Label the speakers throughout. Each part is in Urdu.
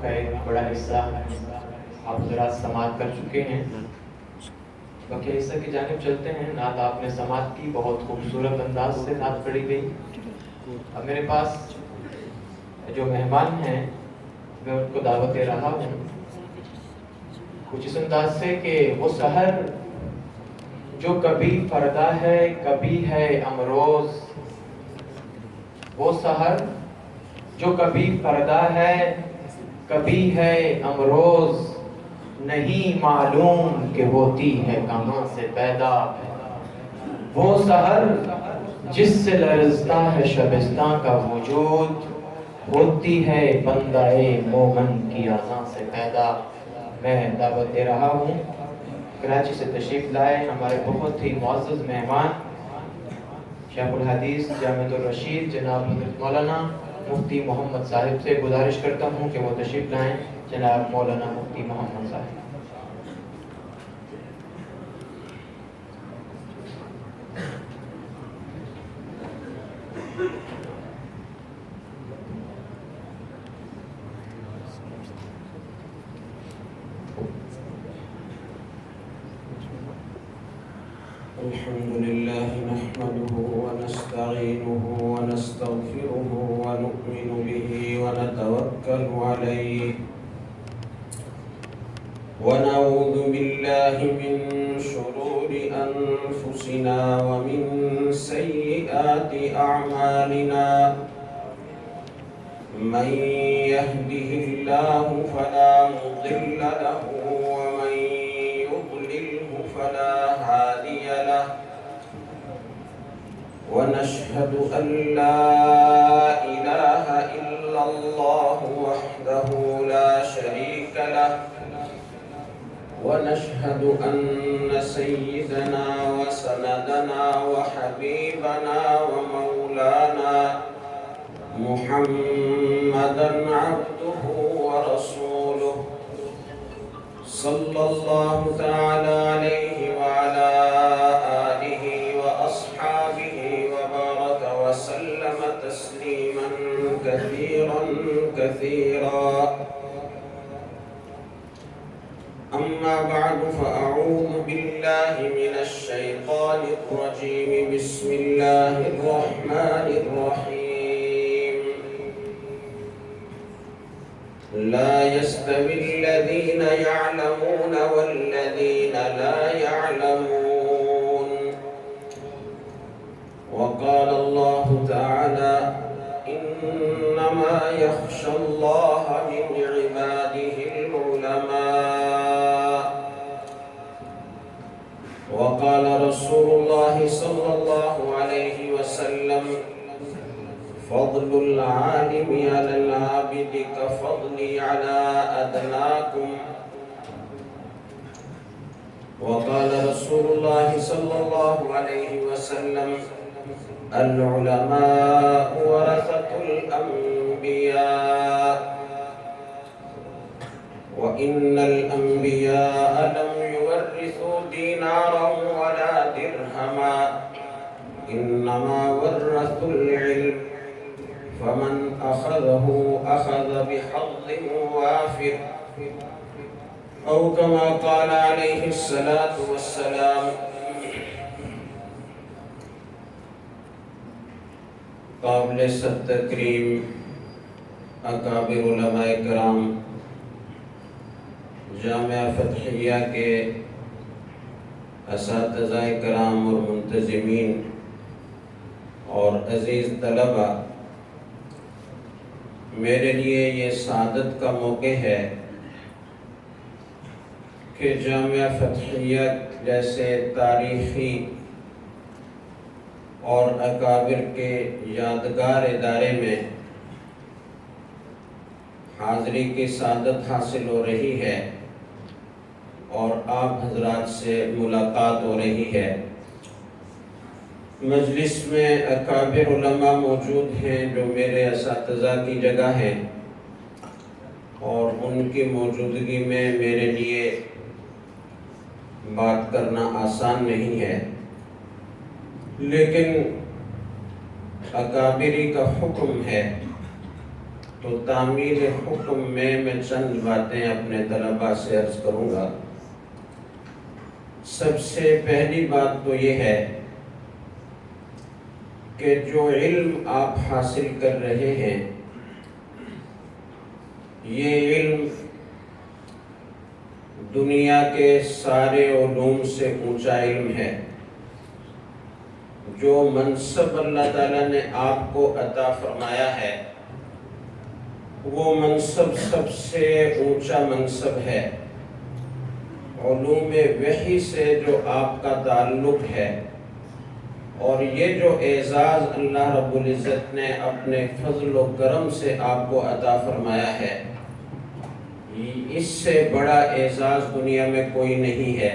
Speaker 1: کا ایک بڑا حصہ آپ حضرات سماعت کر چکے ہیں. باقی حصہ کی جانب چلتے ہیں. نعت آپ نے سماعت کی، بہت خوبصورت انداز سے نعت پڑھی گئی. اب میرے پاس جو مہمان ہیں میں ان کو دعوت دے رہا ہوں کچھ اس انداز سے کہ وہ سحر جو کبھی فردا ہے کبھی ہے امروز، وہ سحر جو کبھی فردا ہے کبھی ہے امروز، نہیں معلوم کہ ہوتی ہے کہاں سے پیدا. وہ سحر جس سے لرزتا ہے شبستان کا وجود، ہوتی ہے بندہ مومن کی اذان سے پیدا. میں دعوت دے رہا ہوں کراچی سے تشریف لائے ہمارے بہت ہی معزز مہمان شیخ الحدیث جامعۃ الرشید جناب حضرت مولانا مفتی محمد صاحب سے گزارش کرتا ہوں کہ وہ تشریف لائیں. جناب مولانا مفتی محمد صاحب.
Speaker 2: الحمد لله نحمده ونستعينه ونستغفره ونؤمن به ونتوكل عليه ونعوذ بالله من شرور أنفسنا ومن سيئات أعمالنا. من يهده الله فلا مضل له ومن يضلله فلا هادي له. ونشهد أن لا إله إلا الله وحده لا شريك له. ونشهد أن سيدنا وسندنا وحبيبنا ومولانا محمدًا عبده ورسوله صلى الله تعالى عليه وعلى آله وأصحابه وبارك وسلم تسليمًا كثيرًا كثيرًا. أما بعد فأعوذ بالله من الشيطان الرجيم. بسم الله الرحمن الرحيم. لا يستوي الذين يعلمون والذين لا يعلمون. وقال الله تعالى إنما يخشى الله من عباده العلماء. وقال رسول الله صلى الله عليه وسلم فضل العالم على العابد كفضلي على أدناكم. وقال رسول الله صلى الله عليه وسلم العلماء ورثة الأنبياء. وإن الأنبياء لم يورثوا دينارا ولا درهما إنما ورثوا العلم فمن أخذه أخذ بحظ وافر أو كما قال عليه الصلاة والسلام. قابل صد تکریم اکابر علماء کرام، جامعہ فتحیہ کے اساتذہ کرام اور منتظمین اور عزیز طلبہ، میرے لیے یہ سعادت کا موقع ہے کہ جامعہ فتحیہ جیسے تاریخی اور اکابر کے یادگار ادارے میں حاضری کی سعادت حاصل ہو رہی ہے اور آپ حضرات سے ملاقات ہو رہی ہے. مجلس میں اکابر علماء موجود ہیں جو میرے اساتذہ کی جگہ ہیں اور ان کی موجودگی میں میرے لیے بات کرنا آسان نہیں ہے، لیکن اکابری کا حکم ہے تو تعمیل حکم میں چند باتیں اپنے طلباء سے عرض کروں گا۔ سب سے پہلی بات تو یہ ہے کہ جو علم آپ حاصل کر رہے ہیں یہ علم دنیا کے سارے علوم سے اونچا علم ہے۔ جو منصب اللہ تعالیٰ نے آپ کو عطا فرمایا ہے وہ منصب سب سے اونچا منصب ہے۔ علوم وحی سے جو آپ کا تعلق ہے اور یہ جو اعزاز اللہ رب العزت نے اپنے فضل و کرم سے آپ کو عطا فرمایا ہے، اس سے بڑا اعزاز دنیا میں کوئی نہیں ہے۔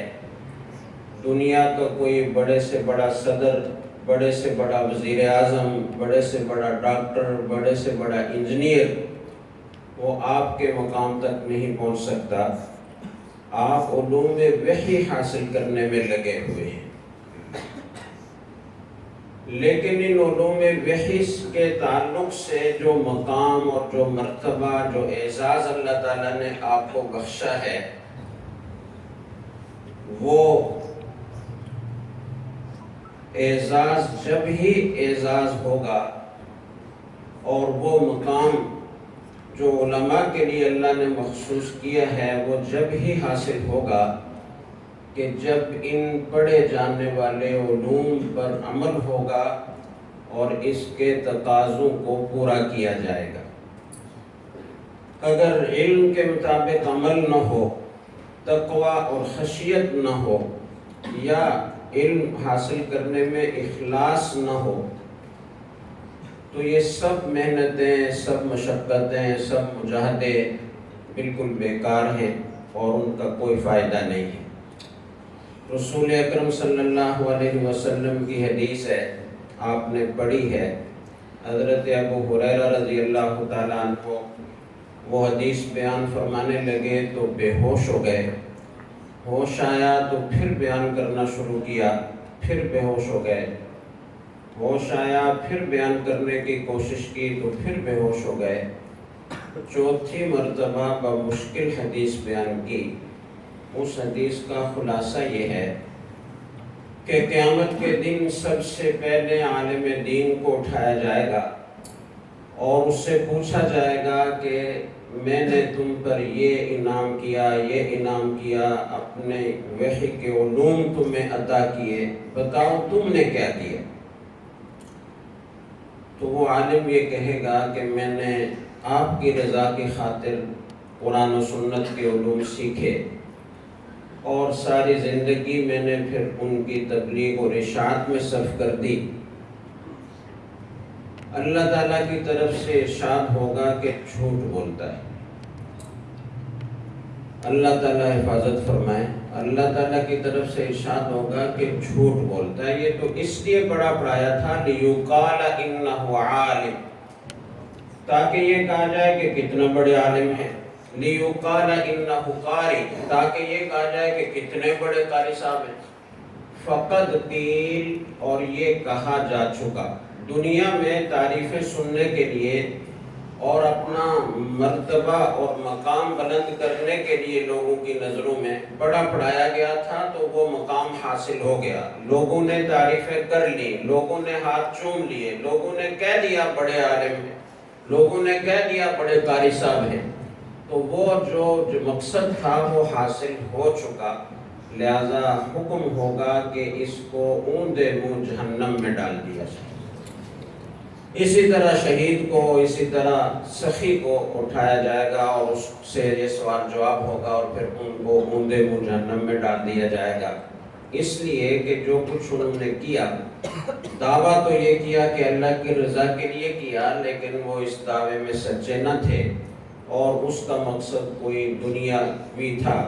Speaker 2: دنیا کا کوئی بڑے سے بڑا صدر، بڑے سے بڑا وزیر اعظم، بڑے سے بڑا ڈاکٹر، بڑے سے بڑا انجینئر وہ آپ کے مقام تک نہیں پہنچ سکتا۔ آپ علوم وحی حاصل کرنے میں لگے ہوئے ہیں، لیکن ان علوم وحی کے تعلق سے جو مقام اور جو مرتبہ، جو اعزاز اللہ تعالیٰ نے آپ کو بخشا ہے وہ اعزاز جب ہی اعزاز ہوگا اور وہ مقام جو علماء کے لیے اللہ نے مخصوص کیا ہے وہ جب ہی حاصل ہوگا کہ جب ان پڑھے جانے والے علوم پر عمل ہوگا اور اس کے تقاضوں کو پورا کیا جائے گا۔ اگر علم کے مطابق عمل نہ ہو، تقوی اور خشیت نہ ہو، یا علم حاصل کرنے میں اخلاص نہ ہو تو یہ سب محنتیں، سب مشقتیں، سب مجاہدے بالکل بیکار ہیں اور ان کا کوئی فائدہ نہیں ہے۔ رسول اکرم صلی اللہ علیہ وسلم کی حدیث ہے، آپ نے پڑھی ہے، حضرت ابو ہریرہ رضی اللہ تعالیٰ عنہ وہ حدیث بیان فرمانے لگے تو بے ہوش ہو گئے، ہوش آیا تو پھر بیان کرنا شروع کیا، پھر بے ہوش ہو گئے، ہوش آیا پھر بیان کرنے کی کوشش کی تو پھر بے ہوش ہو گئے، چوتھی مرتبہ بمشکل حدیث بیان کی۔ اس حدیث کا خلاصہ یہ ہے کہ قیامت کے دن سب سے پہلے عالم دین کو اٹھایا جائے گا اور اس سے پوچھا جائے گا کہ میں نے تم پر یہ انعام کیا، یہ انعام کیا، اپنے وحی کے علوم تمہیں عطا کیے، بتاؤ تم نے کیا کیا؟ تو وہ عالم یہ کہے گا کہ میں نے آپ کی رضا کی خاطر قرآن و سنت کے علوم سیکھے اور ساری زندگی میں نے پھر ان کی تبلیغ اور اشاعت میں صرف کر دی۔ اللہ تعالیٰ کی طرف سے ارشاد ہوگا کہ جھوٹ بولتا ہے۔ اللہ تعالیٰ حفاظت فرمائے، اللہ تعالیٰ کی طرف سے ارشاد ہوگا کہ جھوٹ بولتا ہے۔ یہ تو اس لیے پڑھایا تھا لِيُقَالَ إِنَّهُ عَالِمٌ، تاکہ یہ کہا جائے کہ کتنا بڑے عالم ہیں، لِيُقَالَ إِنَّهُ قَارِئٌ، تاکہ یہ کہا جائے کہ کتنے بڑے قاری صاحب ہیں۔ فقد قیل، اور یہ کہا جا چکا۔ دنیا میں تعریفیں سننے کے لیے اور اپنا مرتبہ اور مقام بلند کرنے کے لیے لوگوں کی نظروں میں پڑھایا گیا تھا تو وہ مقام حاصل ہو گیا، لوگوں نے تعریفیں کر لی، لوگوں نے ہاتھ چوم لیے، لوگوں نے کہہ دیا بڑے عالم ہیں، لوگوں نے کہہ دیا بڑے قاری صاحب ہیں، تو وہ جو مقصد تھا وہ حاصل ہو چکا، لہذا حکم ہوگا کہ اس کو اوندے منہ جہنم میں ڈال دیا جائے۔ اسی طرح شہید کو، اسی طرح سخی کو اٹھایا جائے گا اور اس سے یہ سوال جواب ہوگا اور پھر ان کو اوندے منہ جہنم میں ڈال دیا جائے گا۔ اس لیے کہ جو کچھ انہوں نے کیا، دعویٰ تو یہ کیا کہ اللہ کی رضا کے لیے کیا، لیکن وہ اس دعوے میں سچے نہ تھے اور اس کا مقصد کوئی دنیاوی تھا،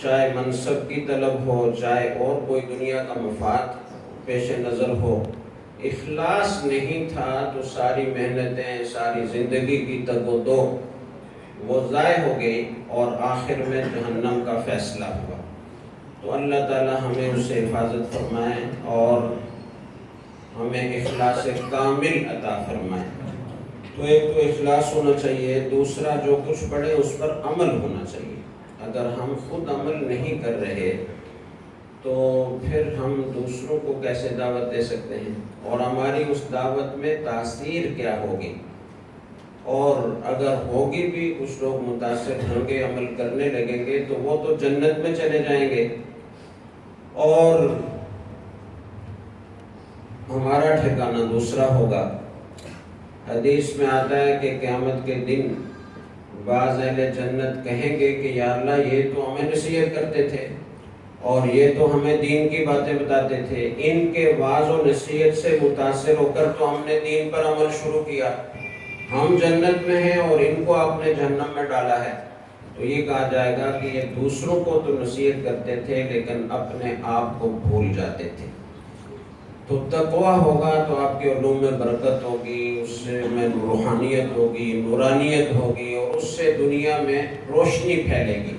Speaker 2: چاہے منصب کی طلب ہو، چاہے اور کوئی دنیا کا مفاد پیش نظر ہو۔ اخلاص نہیں تھا تو ساری محنتیں، ساری زندگی کی تگ و دو وہ ضائع ہو گئی اور آخر میں جہنم کا فیصلہ ہوا۔ تو اللہ تعالی ہمیں اس سے حفاظت فرمائے اور ہمیں اخلاص کامل عطا فرمائے۔ تو ایک تو اخلاص ہونا چاہیے، دوسرا جو کچھ پڑھے اس پر عمل ہونا چاہیے۔ اگر ہم خود عمل نہیں کر رہے تو پھر ہم دوسروں کو کیسے دعوت دے سکتے ہیں، اور ہماری اس دعوت میں تاثیر کیا ہوگی؟ اور اگر ہوگی بھی، کچھ لوگ متاثر ہوں گے، عمل کرنے لگیں گے تو وہ تو جنت میں چلے جائیں گے، اور ہمارا ٹھکانہ دوسرا ہوگا۔ حدیث میں آتا ہے کہ قیامت کے دن بعض اہل جنت کہیں گے کہ یا اللہ یہ تو ہمیں نصیحت کرتے تھے اور یہ تو ہمیں دین کی باتیں بتاتے تھے، ان کے وعظ و نصیحت سے متاثر ہو کر تو ہم نے دین پر عمل شروع کیا، ہم جنت میں ہیں اور ان کو آپ نے جہنم میں ڈالا ہے۔ تو یہ کہا جائے گا کہ یہ دوسروں کو تو نصیحت کرتے تھے لیکن اپنے آپ کو بھول جاتے تھے۔ تو تقویٰ ہوگا تو آپ کے علوم میں برکت ہوگی، اس سے میں روحانیت ہوگی، نورانیت ہوگی، اور اس سے دنیا میں روشنی پھیلے گی۔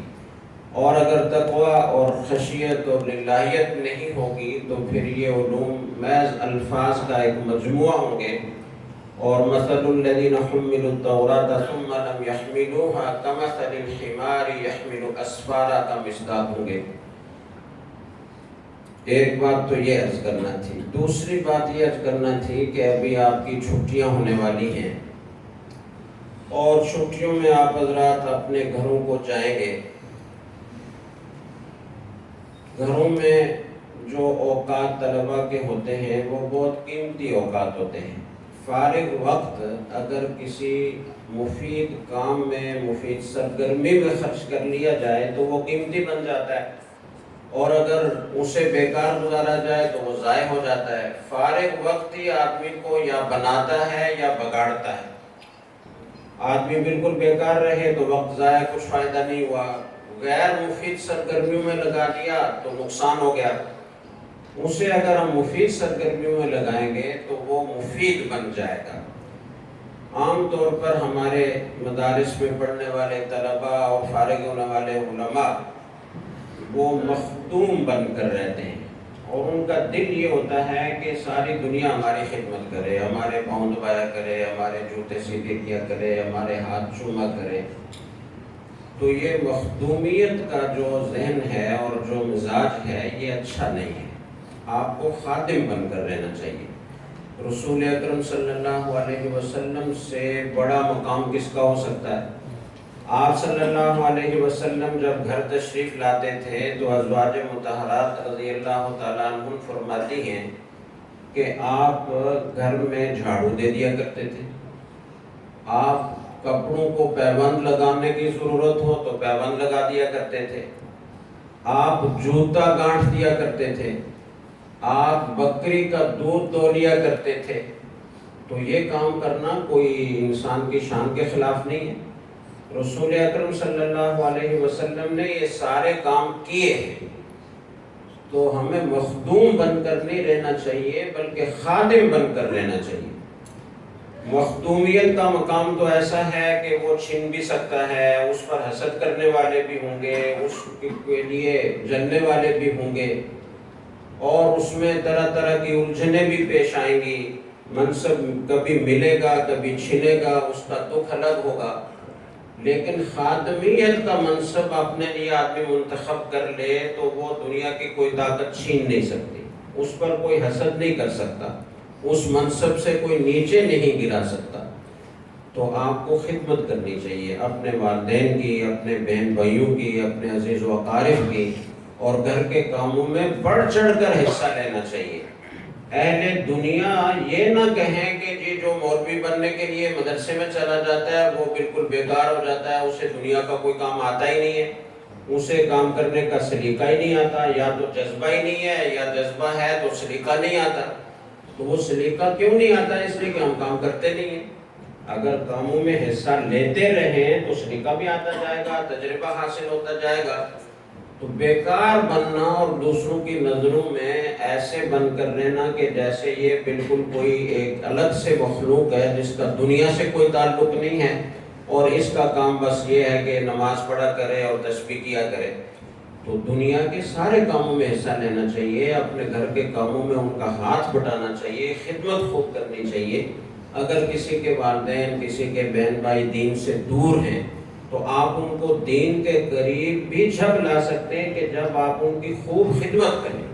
Speaker 2: اور اگر تقویٰ اور خشیت اور للہیت نہیں ہوگی تو پھر یہ علوم محض الفاظ کا ایک مجموعہ ہوں گے، اور مثل الذین حملوا التوراۃ ثم لم يحملوها كمثل الحمار يحمل اسفارا کا مصداق ہوں گے۔ ایک بات تو یہ عرض کرنا تھی۔ دوسری بات یہ عرض کرنا تھی کہ ابھی آپ کی چھٹیاں ہونے والی ہیں، اور چھٹیوں میں آپ حضرات اپنے گھروں کو جائیں گے۔ گھروں میں جو اوقات طلباء کے ہوتے ہیں وہ بہت قیمتی اوقات ہوتے ہیں۔ فارغ وقت اگر کسی مفید کام میں، مفید سرگرمی میں خرچ کر لیا جائے تو وہ قیمتی بن جاتا ہے، اور اگر اسے بیکار گزارا جائے تو وہ ضائع ہو جاتا ہے۔ فارغ وقت ہی آدمی کو یا بناتا ہے یا بگاڑتا ہے۔ آدمی بالکل بیکار رہے تو وقت ضائع، کچھ فائدہ نہیں ہوا، غیر مفید سرگرمیوں میں لگا دیا تو نقصان ہو گیا۔ اسے اگر ہم مفید سرگرمیوں میں لگائیں گے تو وہ مفید بن جائے گا۔ عام طور پر ہمارے مدارس میں پڑھنے والے طلباء اور فارغ ہونے والے علماء وہ مخدوم بن کر رہتے ہیں، اور ان کا دل یہ ہوتا ہے کہ ساری دنیا ہماری خدمت کرے، ہمارے پاؤں دبایا کرے، ہمارے جوتے سیدھے کیا کرے، ہمارے ہاتھ چوما کرے۔ تو یہ مخدومیت کا جو ذہن ہے اور جو مزاج ہے یہ اچھا نہیں ہے۔ آپ کو خادم بن کر رہنا چاہیے۔ رسول اکرم صلی اللہ علیہ وسلم سے بڑا مقام کس کا ہو سکتا ہے؟ آپ صلی اللہ علیہ وسلم جب گھر تشریف لاتے تھے تو ازواج مطہرات رضی اللہ تعالیٰ عنہ فرماتی ہیں کہ آپ گھر میں جھاڑو دے دیا کرتے تھے، آپ کپڑوں کو پیوند لگانے کی ضرورت ہو تو پیوند لگا دیا کرتے تھے، آپ جوتا گانٹھ دیا کرتے تھے، آپ بکری کا دودھ دو لیا کرتے تھے۔ تو یہ کام کرنا کوئی انسان کی شان کے خلاف نہیں ہے۔ رسول اکرم صلی اللہ علیہ وسلم نے یہ سارے کام کیے ہیں، تو ہمیں مخدوم بن کر نہیں رہنا چاہیے بلکہ خادم بن کر رہنا چاہیے۔ مخدومیت کا مقام تو ایسا ہے کہ وہ چھن بھی سکتا ہے، اس پر حسد کرنے والے بھی ہوں گے، اس کے لیے جلنے والے بھی ہوں گے، اور اس میں طرح طرح کی الجھنیں بھی پیش آئیں گی۔ منصب کبھی ملے گا کبھی چھنے گا، اس کا دکھ الگ ہوگا۔ لیکن خادمیت کا منصب اپنے لیے آدمی منتخب کر لے تو وہ دنیا کی کوئی طاقت چھین نہیں سکتی، اس پر کوئی حسد نہیں کر سکتا، اس منصب سے کوئی نیچے نہیں گرا سکتا۔ تو آپ کو خدمت کرنی چاہیے اپنے والدین کی، اپنے بہن بھائیوں کی، اپنے عزیز و اقارب کی، اور گھر کے کاموں میں بڑھ چڑھ کر حصہ لینا چاہیے۔ اہل دنیا یہ نہ کہیں کہ جی جو مولوی بننے کے لیے مدرسے میں چلا جاتا ہے وہ بالکل بیکار ہو جاتا ہے، اسے دنیا کا کوئی کام آتا ہی نہیں ہے، اسے کام کرنے کا سلیقہ ہی نہیں آتا، یا تو جذبہ ہی نہیں ہے، یا جذبہ ہے تو سلیقہ نہیں آتا۔ تو وہ سلیقہ کیوں نہیں آتا؟ اس لیے کہ ہم کام کرتے نہیں ہیں۔ اگر کاموں میں حصہ لیتے رہیں تو سلیقہ بھی آتا جائے گا، تجربہ حاصل ہوتا جائے گا۔ تو بیکار بننا اور دوسروں کی نظروں میں ایسے بن کر رہنا کہ جیسے یہ بالکل کوئی ایک الگ سے مخلوق ہے جس کا دنیا سے کوئی تعلق نہیں ہے، اور اس کا کام بس یہ ہے کہ نماز پڑھا کرے اور تسبیح کیا کرے۔ تو دنیا کے سارے کاموں میں حصہ لینا چاہیے، اپنے گھر کے کاموں میں ان کا ہاتھ بٹانا چاہیے، خدمت خوب کرنی چاہیے، اگر کسی کے والدین، کسی کے بہن بھائی دین سے دور ہیں تو آپ ان کو دین کے قریب بھی جب لا سکتے ہیں کہ جب آپ ان کی خوب خدمت کریں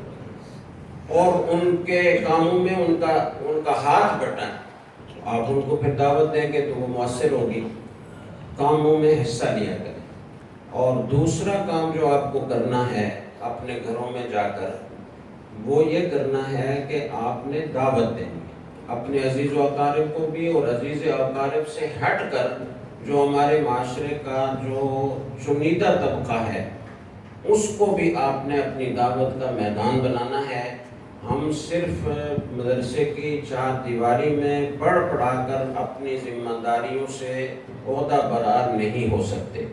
Speaker 2: اور ان کے کاموں میں ان کا ہاتھ بٹائیں. آپ ان کو پھر دعوت دیں گے تو وہ مؤثر ہوگی. کاموں میں حصہ لیا کریں. اور دوسرا کام جو آپ کو کرنا ہے اپنے گھروں میں جا کر، وہ یہ کرنا ہے کہ آپ نے دعوت دینی اپنے عزیز و اقارب کو بھی، اور عزیز و اقارب سے ہٹ کر جو ہمارے معاشرے کا جو چنیدہ طبقہ ہے اس کو بھی آپ نے اپنی دعوت کا میدان بنانا ہے. ہم صرف مدرسے کی چار دیواری میں پڑھ پڑھا کر اپنی ذمہ داریوں سے عہدہ برار نہیں ہو سکتے.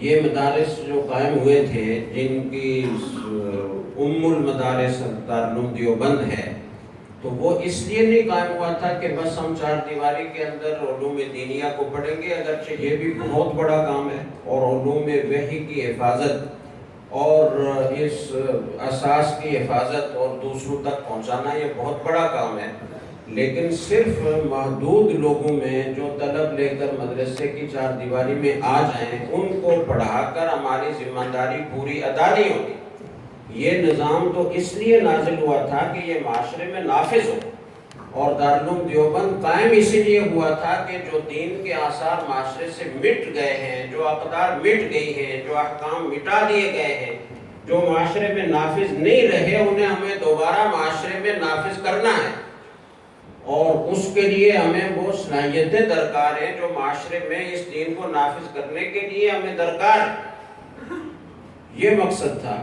Speaker 2: یہ مدارس جو قائم ہوئے تھے، جن کی ام المدارس دارالعلوم دیوبند ہے، تو وہ اس لیے نہیں قائم ہوا تھا کہ بس ہم چار دیواری کے اندر علوم دینیہ کو پڑھیں گے، اگرچہ یہ بھی بہت بڑا کام ہے، اور علوم وحی کی حفاظت اور اس اساس کی حفاظت اور دوسروں تک پہنچانا یہ بہت بڑا کام ہے. لیکن صرف محدود لوگوں میں جو طلب لے کر مدرسے کی چار دیواری میں آ جائیں، ان کو پڑھا کر ہماری ذمہ داری پوری ادا نہیں ہوتی. یہ نظام تو اس لیے نازل ہوا تھا کہ یہ معاشرے میں نافذ ہو، اور دارالعلوم دیوبند قائم اسی لیے ہوا تھا کہ جو دین کے آثار معاشرے سے مٹ گئے ہیں، جو اقدار مٹ گئی ہیں، جو احکام مٹا دیے گئے ہیں، جو معاشرے میں نافذ نہیں رہے، انہیں ہمیں دوبارہ معاشرے میں نافذ کرنا ہے. اور اس کے لیے ہمیں وہ صلاحیتیں درکار ہیں جو معاشرے میں اس دین کو نافذ کرنے کے لیے ہمیں درکار ہے. یہ مقصد تھا،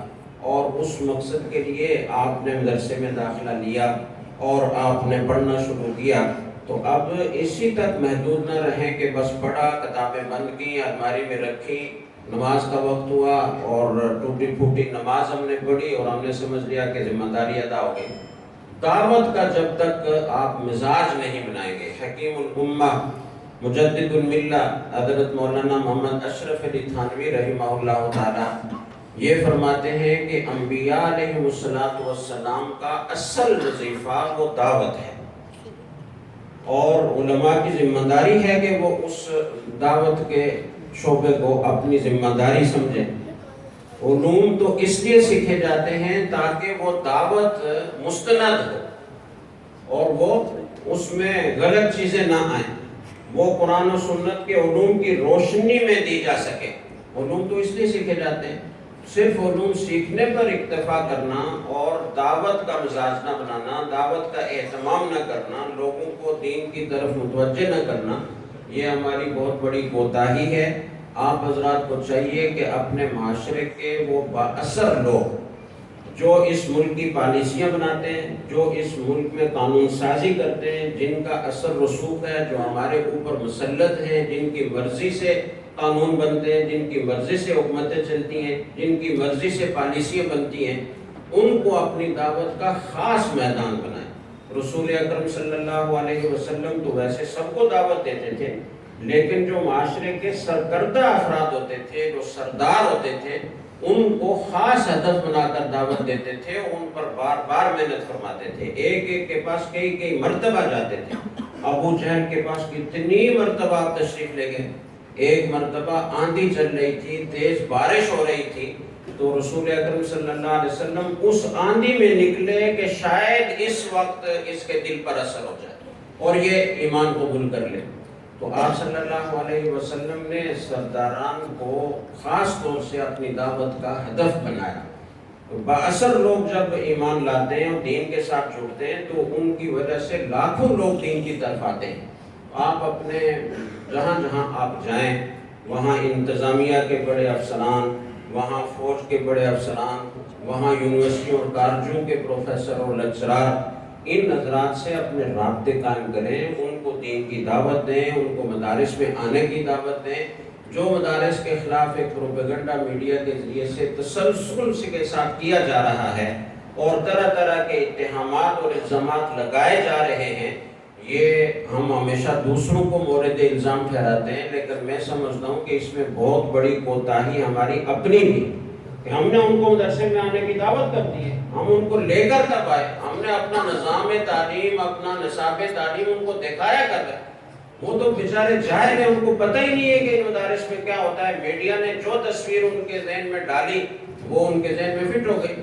Speaker 2: اور اس مقصد کے لیے آپ نے مدرسے میں داخلہ لیا اور آپ نے پڑھنا شروع کیا. تو اب اسی تک محدود نہ رہیں کہ بس پڑھا، کتابیں بند کی، الماری میں رکھی، نماز کا وقت ہوا اور ٹوٹی پھوٹی نماز ہم نے پڑھی اور ہم نے سمجھ لیا کہ ذمہ داری ادا ہو گئی. دعوت کا جب تک آپ مزاج نہیں بنائیں گے، حکیم الامہ مجدد الملہ حضرت مولانا محمد اشرف علی تھانوی رحمہ اللہ تعالی یہ فرماتے ہیں کہ انبیاء علیہ السلام کا اصل وظیفہ وہ دعوت ہے، اور علماء کی ذمہ داری ہے کہ وہ اس دعوت کے شعبے کو اپنی ذمہ داری سمجھیں. علوم تو اس لیے سیکھے جاتے ہیں تاکہ وہ دعوت مستند ہو اور وہ اس میں غلط چیزیں نہ آئیں، وہ قرآن و سنت کے علوم کی روشنی میں دی جا سکے. علوم تو اس لیے سیکھے جاتے ہیں. صرف علوم سیکھنے پر اکتفا کرنا اور دعوت کا مزاج نہ بنانا، دعوت کا اہتمام نہ کرنا، لوگوں کو دین کی طرف متوجہ نہ کرنا، یہ ہماری بہت بڑی کوتاہی ہے. آپ حضرات کو چاہیے کہ اپنے معاشرے کے وہ با اثر لوگ جو اس ملک کی پالیسیاں بناتے ہیں، جو اس ملک میں قانون سازی کرتے ہیں، جن کا اثر رسوخ ہے، جو ہمارے اوپر مسلط ہیں، جن کی مرضی سے قانون بنتے ہیں، جن کی مرضی سے حکومتیں چلتی ہیں، جن کی مرضی سے پالیسیاں بنتی ہیں، ان کو اپنی دعوت کا خاص میدان بنائیں. رسول اکرم صلی اللہ علیہ وسلم تو ویسے سب کو دعوت دیتے تھے، لیکن جو معاشرے کے سرکردہ افراد ہوتے تھے، جو سردار ہوتے تھے، ان کو خاص ہدف بنا کر دعوت دیتے تھے، ان پر بار بار محنت فرماتے تھے. ایک ایک کے پاس کئی مرتبہ جاتے تھے. ابو جہل کے پاس کتنی مرتبہ آپ تشریف لے گئے. ایک مرتبہ آندھی چل رہی تھی، تیز بارش ہو رہی تھی، تو رسول اکرم صلی اللہ علیہ وسلم اس آندھی میں نکلے کہ شاید اس وقت اس کے دل پر اثر ہو جائے اور یہ ایمان قبول کر لے. تو آپ صلی اللہ علیہ وسلم نے سرداران کو خاص طور سے اپنی دعوت کا ہدف بنایا. با اثر لوگ جب ایمان لاتے ہیں اور دین کے ساتھ جڑتے ہیں تو ان کی وجہ سے لاکھوں لوگ دین کی طرف آتے ہیں. آپ اپنے جہاں جہاں آپ جائیں وہاں انتظامیہ کے بڑے افسران، وہاں فوج کے بڑے افسران، وہاں یونیورسٹیوں اور کالجوں کے پروفیسر اور لیکچرار، ان حضرات سے اپنے رابطے قائم کریں، ان کو دین کی دعوت دیں، ان کو مدارس میں آنے کی دعوت دیں. جو مدارس کے خلاف ایک پروپیگنڈا میڈیا کے ذریعے سے تسلسل کے ساتھ کیا جا رہا ہے اور طرح طرح کے اتہامات اور الزامات لگائے جا رہے ہیں، یہ ہم ہمیشہ دوسروں کو مورد الزام ٹھہراتے ہیں، لیکن میں سمجھتا ہوں کہ اس میں بہت بڑی کوتاہی ہماری اپنی بھی. کہ ہم نے ان کو مدرسے میں آنے کی دعوت کر دی ہے، ہم ان کو لے کر کب آئے، ہم نے اپنا نظام تعلیم، اپنا نصاب تعلیم ان کو دکھایا کر ہے۔ وہ تو بیچارے جاہل ہیں، ان کو پتہ ہی نہیں ہے کہ ان مدارس میں کیا ہوتا ہے۔ میڈیا نے جو تصویر ان کے ذہن میں ڈالی وہ ان کے ذہن میں فٹ ہو گئی۔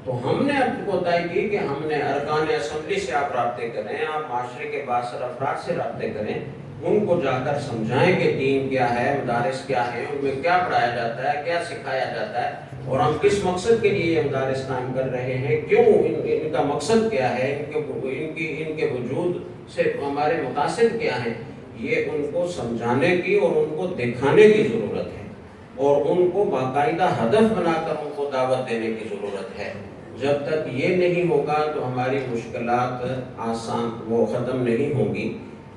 Speaker 2: تو ہم نے اب کوتاہی کی کہ ہم نے ارکان اسمبلی سے آپ رابطے کریں، آپ معاشرے کے بااثر افراد سے رابطے کریں، ان کو جا کر سمجھائیں کہ دین کیا ہے، مدارس کیا ہیں، ان میں کیا پڑھایا جاتا ہے، کیا سکھایا جاتا ہے، اور ہم کس مقصد کے لیے یہ مدارس قائم کر رہے ہیں، کیوں ان کا مقصد کیا ہے، ان کے وجود سے ہمارے مقاصد کیا ہیں، یہ ان کو سمجھانے کی اور ان کو دکھانے کی ضرورت ہے، اور ان کو باقاعدہ ہدف بنا کر ان کو دعوت دینے کی ضرورت ہے۔ جب تک یہ نہیں ہوگا تو ہماری مشکلات آسان وہ ختم نہیں ہوں گی۔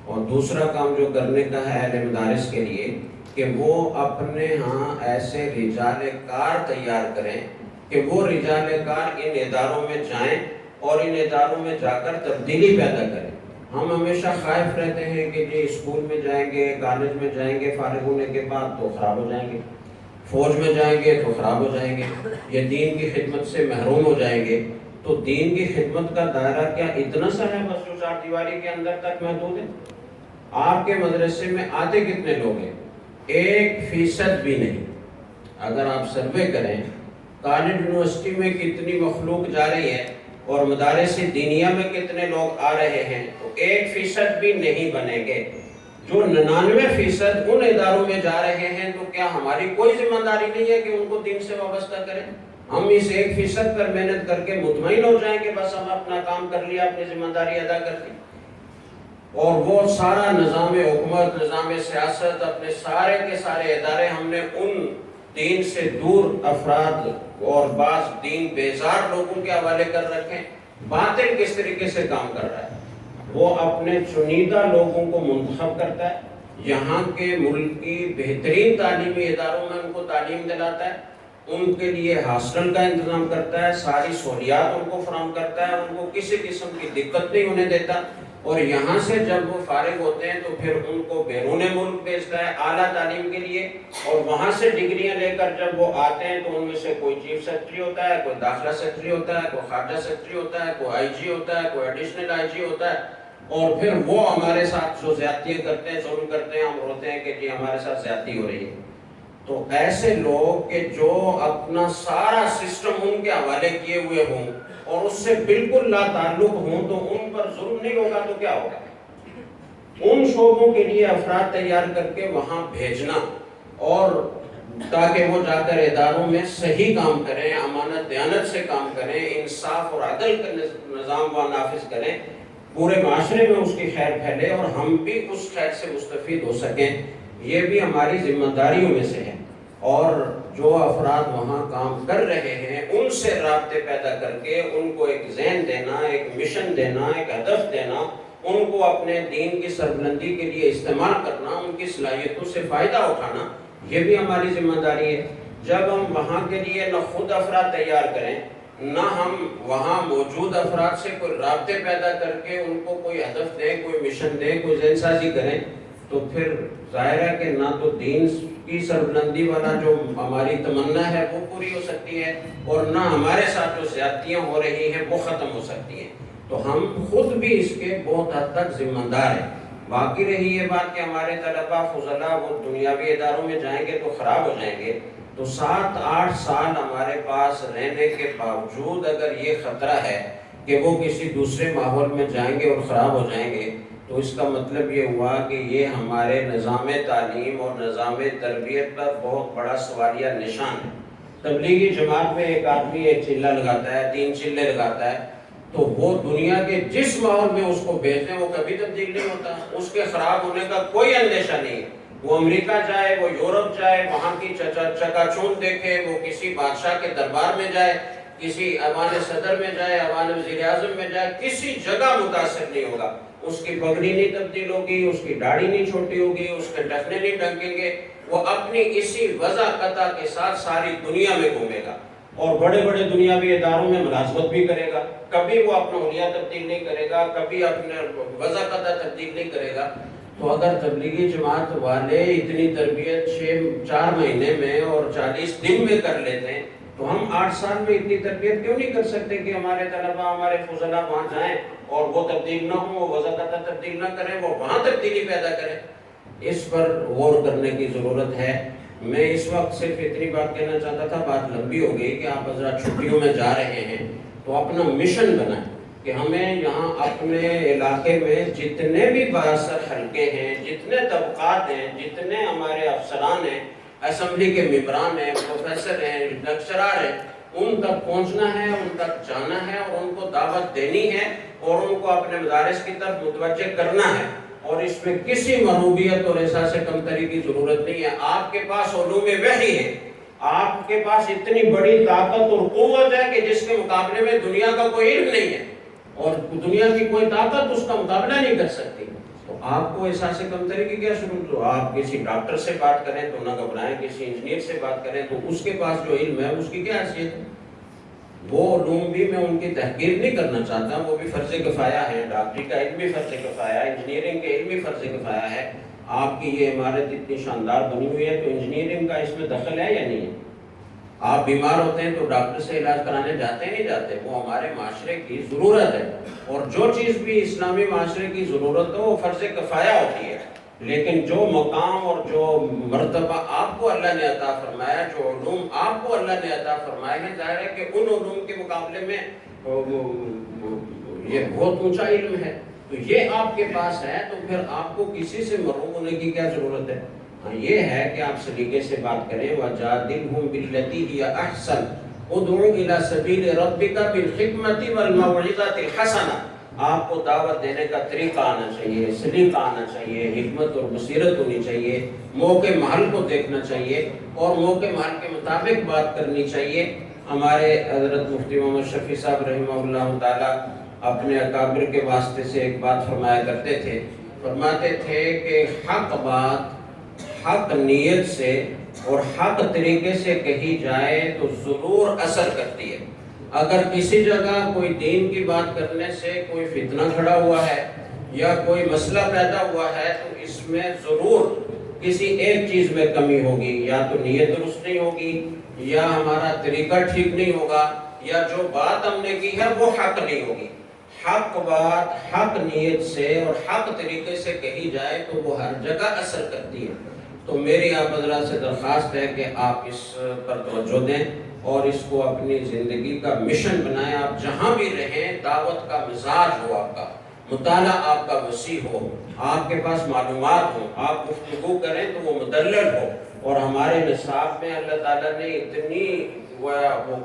Speaker 2: اور دوسرا کام جو کرنے کا ہے اہل مدارس کے لیے کہ وہ اپنے ہاں ایسے رجال کار تیار کریں کہ وہ رجال کار ان اداروں میں جائیں اور ان اداروں میں جا کر تبدیلی پیدا کریں۔ ہم ہمیشہ خائف رہتے ہیں کہ جی اسکول میں جائیں گے، کالج میں جائیں گے، فارغ ہونے کے بعد تو خراب ہو جائیں گے، فوج میں جائیں گے تو خراب ہو جائیں گے، یا دین کی خدمت سے محروم ہو جائیں گے۔ تو دین کی خدمت کا دائرہ کیا اتنا سا ہے بس جو چار دیواری کے اندر تک محدود ہے؟ آپ کے مدرسے میں آتے کتنے لوگ ہیں؟ 1% بھی نہیں۔ اگر آپ سروے کریں کالج یونیورسٹی میں کتنی مخلوق جا رہی ہے اور مدارس دینیہ میں کتنے لوگ آ رہے ہیں، تو 1% بھی نہیں بنیں گے۔ جو 99% ان اداروں میں جا رہے ہیں تو کیا ہماری کوئی ذمہ داری نہیں ہے کہ ان کو دین سے وابستہ کریں؟ ہم اس 1% پر محنت کر کے مطمئن ہو جائیں کہ بس ہم اپنا کام کر لیا، اپنی ذمہ داری ادا کر دی، اور وہ سارا نظام حکومت، نظام سیاست، اپنے سارے کے سارے ادارے ہم نے ان دین سے دور افراد اور بعض دین بیزار لوگوں کے حوالے کر رکھیں۔ باطل کس طریقے سے کام کر رہا ہے؟ وہ اپنے چنیدہ لوگوں کو منتخب کرتا ہے، یہاں کے ملک کی بہترین تعلیمی اداروں میں ان کو تعلیم دلاتا ہے، ان کے لیے ہاسٹل کا انتظام کرتا ہے، ساری سہولیات ان کو فراہم کرتا ہے، ان کو کسی قسم کی دقت نہیں ہونے دیتا، اور یہاں سے جب وہ فارغ ہوتے ہیں تو پھر ان کو بیرون ملک بھیجتا ہے اعلیٰ تعلیم کے لیے، اور وہاں سے ڈگریاں لے کر جب وہ آتے ہیں تو ان میں سے کوئی چیف سیکرٹری ہوتا ہے، کوئی داخلہ سیکرٹری ہوتا ہے، کوئی خارجہ سیکرٹری ہوتا ہے، کوئی آئی جی ہوتا ہے، کوئی ایڈیشنل آئی جی ہوتا ہے، اور پھر وہ ہمارے ساتھ جو زیادتیاں کرتے ہیں، ظلم کرتے ہیں، ہم روتے ہیں کہ جی ہمارے ساتھ زیادتی ہو رہی ہے۔ تو ایسے لوگ کہ جو اپنا سارا سسٹم ان کے حوالے کیے ہوئے ہوں اور اس سے بالکل لا تعلق ہوں، تو ان پر ظلم نہیں ہوگا تو کیا ہوگا؟ ان شعبوں کے لیے افراد تیار کر کے وہاں بھیجنا، اور تاکہ وہ جا کر اداروں میں صحیح کام کریں، امانت دیانت سے کام کریں، انصاف اور عدل کا نظام وہ نافذ کریں، پورے معاشرے میں اس کی خیر پھیلے اور ہم بھی اس خیر سے مستفید ہو سکیں، یہ بھی ہماری ذمہ داریوں میں سے ہے۔ اور جو افراد وہاں کام کر رہے ہیں ان سے رابطے پیدا کر کے ان کو ایک ذہن دینا، ایک مشن دینا، ایک ہدف دینا، ان کو اپنے دین کی سربلندی کے لیے استعمال کرنا، ان کی صلاحیتوں سے فائدہ اٹھانا، یہ بھی ہماری ذمہ داری ہے۔ جب ہم وہاں کے لیے نہ خود افراد تیار کریں، نہ ہم وہاں موجود افراد سے کوئی رابطے پیدا کر کے ان کو کوئی ہدف دیں، کوئی مشن دیں، کوئی ذہن سازی کریں، تو پھر ظاہر ہے کہ نہ تو دین کی سربلندی والا جو ہماری تمنا ہے وہ پوری ہو سکتی ہے، اور نہ ہمارے ساتھ جو زیادتیاں ہو رہی ہیں وہ ختم ہو سکتی ہیں۔ تو ہم خود بھی اس کے بہت حد تک ذمہ دار ہیں۔ باقی رہی یہ بات کہ ہمارے طلباء فضلاء وہ دنیاوی اداروں میں جائیں گے تو خراب ہو جائیں گے، تو 7-8 سال ہمارے پاس رہنے کے باوجود اگر یہ خطرہ ہے کہ وہ کسی دوسرے ماحول میں جائیں گے اور خراب ہو جائیں گے، تو اس کا مطلب یہ ہوا کہ یہ ہمارے نظام تعلیم اور نظام تربیت پر بہت بڑا سوالیہ نشان ہے۔ تبلیغی جماعت میں ایک آدمی ایک چلہ لگاتا ہے، 3 چلے لگاتا ہے، تو وہ دنیا کے جس ماحول میں اس کو بھیجیں وہ کبھی تبدیل نہیں ہوتا، اس کے خراب ہونے کا کوئی اندیشہ نہیں ہے۔ وہ امریکہ جائے، وہ یورپ جائے، وہاں کی چکا چوند دیکھے، وہ کسی بادشاہ کے دربار میں جائے، کسی ایوان صدر میں جائے، ایوان وزیر اعظم میں جائے، کسی جگہ متاثر نہیں ہوگا۔ اس کی پگڑی نہیں تبدیل ہوگی، اس کی داڑھی نہیں چھوٹی ہوگی، اس کے ٹخنے نہیں ڈھنکیں گے، وہ اپنی اسی وضاحت کے ساتھ ساری دنیا میں گھومے گا اور بڑے بڑے دنیاوی اداروں میں ملازمت بھی کرے گا، کبھی وہ اپنا حلیہ تبدیل نہیں کرے گا، کبھی اپنے وضاحت تبدیل نہیں کرے گا۔ تو اگر تبلیغی جماعت والے اتنی تربیت 4 مہینے میں اور 40 دن میں کر لیتے ہیں، تو ہم 8 سال میں اتنی تربیت کیوں نہیں کر سکتے کہ ہمارے طلبہ ہمارے فضلاء وہاں جائیں اور وہ تبدیل نہ ہوں، وہ وضاحت تبدیل نہ کریں، وہ وہاں تبدیلی پیدا کریں؟ اس پر غور کرنے کی ضرورت ہے۔ میں اس وقت صرف اتنی بات کہنا چاہتا تھا، بات لمبی ہو گئی، کہ آپ حضرات چھٹیوں میں جا رہے ہیں تو اپنا مشن بنائیں کہ ہمیں یہاں اپنے علاقے میں جتنے بھی بااثر حلقے ہیں، جتنے طبقات ہیں، جتنے ہمارے افسران ہیں، اسمبلی کے ممبران ہیں، پروفیسر ہیں، لیکچرار ہیں، ان تک پہنچنا ہے، ان تک جانا ہے اور ان کو دعوت دینی ہے اور ان کو اپنے مدارس کی طرف متوجہ کرنا ہے۔ اور اس میں کسی مروبیت اور احساس کمتری کی ضرورت نہیں ہے۔ آپ کے پاس علوم وحی ہے، آپ کے پاس اتنی بڑی طاقت اور قوت ہے کہ جس کے مقابلے میں دنیا کا کوئی علم نہیں ہے اور دنیا کی کوئی طاقت اس کا مقابلہ نہیں کر سکتی۔ تو آپ کو احساس کمتری کی کیا ضرورت؟ تو آپ کسی ڈاکٹر سے بات کریں تو نہ گھبرائیں، کسی انجینئر سے بات کریں تو اس کے پاس جو علم ہے اس کی کیا حیثیت ہے؟ وہ علوم بھی میں ان کی تحقیر نہیں کرنا چاہتا، وہ بھی فرض کفایہ ہے، ڈاکٹری کا علم بھی فرض کفایہ ہے، انجینئرنگ کے علم بھی فرض کفایہ ہے۔ آپ کی یہ عمارت اتنی شاندار بنی ہوئی ہے تو انجینئرنگ کا اس میں دخل ہے یا نہیں ہے؟ آپ بیمار ہوتے ہیں تو ڈاکٹر سے علاج کرانے جاتے ہیں نہیں جاتے؟ وہ ہمارے معاشرے کی ضرورت ہے، اور جو چیز بھی اسلامی معاشرے کی ضرورت ہو وہ فرض کفایہ ہوتی ہے۔ لیکن جو مقام اور جو مرتبہ آپ کو اللہ نے عطا فرمایا، جو علوم آپ کو اللہ نے عطا فرمائے ہیں، ظاہر ہے کہ ان علوم کے مقابلے میں یہ بہت اونچا علم ہے، تو یہ آپ کے پاس ہے، تو پھر آپ کو کسی سے محروم ہونے کی کیا ضرورت ہے؟ ہاں یہ ہے کہ آپ سلیقے سے بات کریں، وَجَادِلْهُمْ بِالَّتِي هِيَ أَحْسَنُ اُدْعُ إِلَى سَبِيلِ رَبِّكَ بِالْحِكْمَةِ وَالْمَوْعِظَةِ الْحَسَنَةِ۔ آپ کو دعوت دینے کا طریقہ آنا چاہیے، سلیقہ آنا چاہیے، حکمت اور بصیرت ہونی چاہیے، موقع محل کو دیکھنا چاہیے اور موقع محل کے مطابق بات کرنی چاہیے۔ ہمارے حضرت مفتی محمد شفیع صاحب رحمہ اللہ تعالیٰ اپنے اکابر کے واسطے سے ایک بات فرمایا کرتے تھے، فرماتے تھے کہ حق بات حق نیت سے اور حق طریقے سے کہی جائے تو ضرور اثر کرتی ہے۔ اگر کسی جگہ کوئی دین کی بات کرنے سے کوئی فتنہ کھڑا ہوا ہے یا کوئی مسئلہ پیدا ہوا ہے تو اس میں ضرور کسی ایک چیز میں کمی ہوگی، یا تو نیت درست نہیں ہوگی، یا ہمارا طریقہ ٹھیک نہیں ہوگا، یا جو بات ہم نے کی ہے وہ حق نہیں ہوگی۔ حق بات حق نیت سے اور حق طریقے سے کہی جائے تو وہ ہر جگہ اثر کرتی ہے۔ تو میری آپ حضرات سے درخواست ہے کہ آپ اس پر توجہ دیں اور اس کو اپنی زندگی کا مشن بنائیں۔ آپ جہاں بھی رہیں دعوت کا مزاج ہو، آپ کا مطالعہ آپ کا وسیع ہو، آپ کے پاس معلومات ہو، آپ گفتگو کریں تو وہ مدلل ہو۔ اور ہمارے نصاب میں اللہ تعالیٰ نے اتنی وہ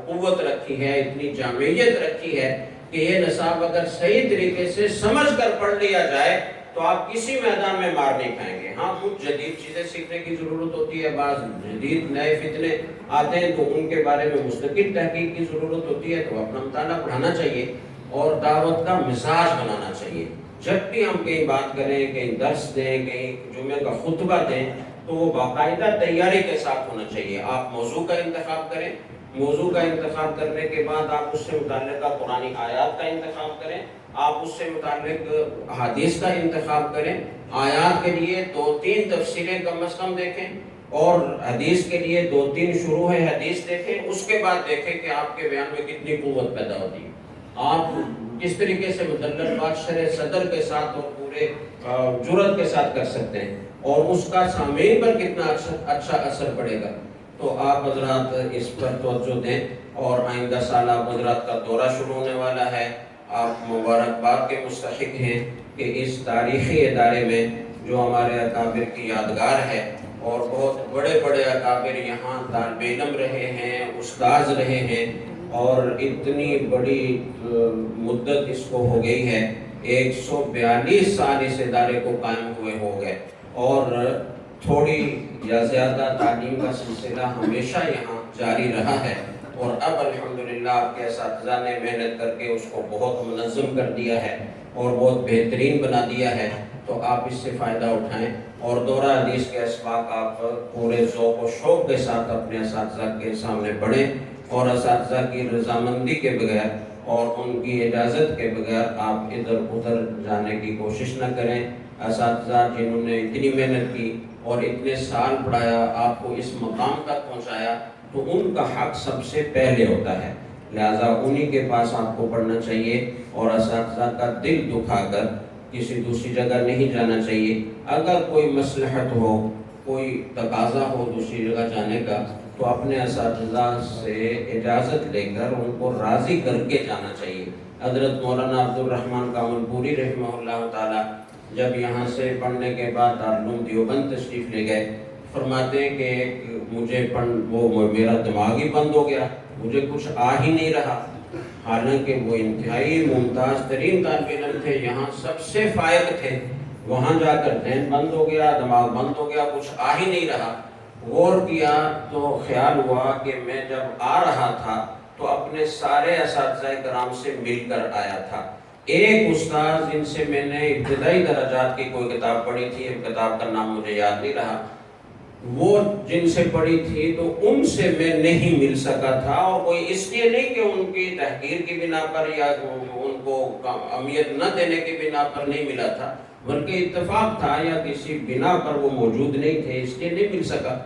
Speaker 2: قوت رکھی ہے، اتنی جامعیت رکھی ہے کہ یہ نصاب اگر صحیح طریقے سے سمجھ کر پڑھ لیا جائے تو آپ کسی میدان میں مار نہیں کھائیں گے۔ ہاں کچھ جدید چیزیں سیکھنے کی ضرورت ہوتی ہے، بعض جدید نئے فتنے آتے ہیں تو ان کے بارے میں مستقل تحقیق کی ضرورت ہوتی ہے، تو اپنا مطالعہ بڑھانا چاہیے اور دعوت کا مزاج بنانا چاہیے۔ جب بھی ہم کہیں بات کریں، کہیں درس دیں، کہیں جمعے کا خطبہ دیں تو وہ باقاعدہ تیاری کے ساتھ ہونا چاہیے۔ آپ موضوع کا انتخاب کریں، موضوع کا انتخاب کرنے کے بعد آپ اس سے متعلقہ قرآنی آیات کا انتخاب کریں، آپ اس سے متعلق حدیث کا انتخاب کریں۔ آیات کے لیے 2-3 تفسیریں کم از کم دیکھیں اور حدیث کے لیے 2-3 شروح حدیث دیکھیں، اس کے بعد دیکھیں کہ آپ کے بیان میں کتنی قوت پیدا ہوتی ہے، آپ کس طریقے سے مدلل بات شرح صدر کے ساتھ اور پورے جرأت کے ساتھ کر سکتے ہیں اور اس کا سامعین پر کتنا اچھا اثر پڑے گا۔ تو آپ حضرات اس پر توجہ دیں، اور آئندہ سال آپ حضرات کا دورہ شروع ہونے والا ہے۔ آپ مبارکباد کے مستحق ہیں کہ اس تاریخی ادارے میں جو ہمارے اکابر کی یادگار ہے، اور بہت بڑے بڑے اکابر یہاں طالب علم رہے ہیں، استاذ رہے ہیں، اور اتنی بڑی مدت اس کو ہو گئی ہے، 142 سال اس ادارے کو قائم ہوئے ہو گئے، اور تھوڑی یا زیادہ تعلیم کا سلسلہ ہمیشہ یہاں جاری رہا ہے، اور اب الحمدللہ آپ کے اساتذہ نے محنت کر کے اس کو بہت منظم کر دیا ہے اور بہت بہترین بنا دیا ہے۔ تو آپ اس سے فائدہ اٹھائیں اور دورہ حدیث کے اسباق آپ پورے ذوق و شوق کے ساتھ اپنے اساتذہ کے سامنے پڑھیں، اور اساتذہ کی رضامندی کے بغیر اور ان کی اجازت کے بغیر آپ ادھر ادھر جانے کی کوشش نہ کریں۔ اساتذہ جنہوں نے اتنی محنت کی اور اتنے سال پڑھایا، آپ کو اس مقام تک پہنچایا، تو ان کا حق سب سے پہلے ہوتا ہے، لہٰذا انہی کے پاس آپ کو پڑھنا چاہیے اور اساتذہ کا دل دکھا کر کسی دوسری جگہ نہیں جانا چاہیے۔ اگر کوئی مصلحت ہو، کوئی تقاضا ہو دوسری جگہ جانے کا، تو اپنے اساتذہ سے اجازت لے کر ان کو راضی کر کے جانا چاہیے۔ حضرت مولانا عبد الرحمن کامل پوری رحمہ اللہ تعالی جب یہاں سے پڑھنے کے بعد دارالعلوم دیوبند تشریف لے گئے، فرماتے ہیں کہ مجھے میرا دماغ ہی بند ہو گیا، مجھے کچھ آ ہی نہیں رہا، حالانکہ وہ انتہائی ممتاز ترین طالب علم تھے، یہاں سب سے فائق تھے، وہاں جا کر ذہن بند ہو گیا، دماغ بند ہو گیا، کچھ آ ہی نہیں رہا۔ غور کیا تو خیال ہوا کہ میں جب آ رہا تھا تو اپنے سارے اساتذہ کرام سے مل کر آیا تھا۔ ایک استاذ جن سے میں نے ابتدائی درجات کی کوئی کتاب پڑھی تھی، کتاب کا نام مجھے یاد نہیں رہا، وہ جن سے پڑھی تھی تو ان سے میں نہیں مل سکا تھا، اور کوئی اس لیے نہیں کہ ان کی تحقیر کی بنا پر یا ان کو اہمیت نہ دینے کی بنا پر نہیں ملا تھا، بلکہ اتفاق تھا یا کسی بنا پر وہ موجود نہیں تھے، اس لیے نہیں مل سکا۔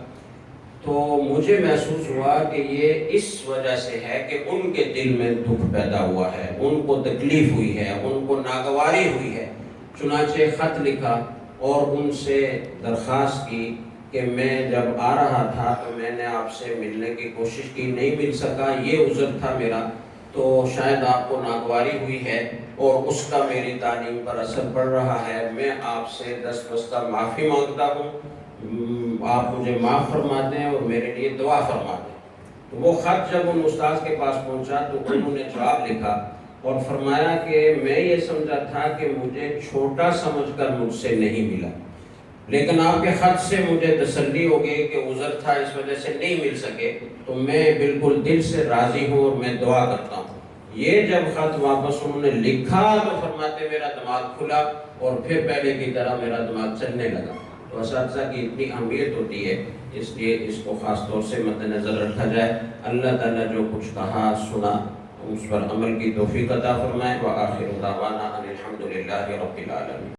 Speaker 2: تو مجھے محسوس ہوا کہ یہ اس وجہ سے ہے کہ ان کے دل میں دکھ پیدا ہوا ہے، ان کو تکلیف ہوئی ہے، ان کو ناگواری ہوئی ہے۔ چنانچہ خط لکھا اور ان سے درخواست کی کہ میں جب آ رہا تھا تو میں نے آپ سے ملنے کی کوشش کی، نہیں مل سکا، یہ عذر تھا میرا، تو شاید آپ کو ناگواری ہوئی ہے اور اس کا میری تعلیم پر اثر پڑ رہا ہے، میں آپ سے دستبستہ معافی مانگتا ہوں، آپ مجھے معاف فرما دیں اور میرے لیے دعا فرما دیں۔ تو وہ خط جب ان استاذ کے پاس پہنچا تو انہوں نے جواب لکھا اور فرمایا کہ میں یہ سمجھا تھا کہ مجھے چھوٹا سمجھ کر مجھ سے نہیں ملا، لیکن آپ کے خط سے مجھے تسلی ہو گئی کہ عذر تھا اس وجہ سے نہیں مل سکے، تو میں بالکل دل سے راضی ہوں اور میں دعا کرتا ہوں۔ یہ جب خط واپس انہوں نے لکھا تو فرماتے میرا دماغ کھلا اور پھر پہلے کی طرح میرا دماغ چلنے لگا۔ تو اساتذہ کی اتنی اہمیت ہوتی ہے، اس لیے اس کو خاص طور سے مد نظر رکھا جائے۔ اللہ تعالیٰ جو کچھ کہا سنا اس پر عمل کی توفیق عطا فرمائے۔ وآخر دعوانا ان الحمد للہ رب العالمین۔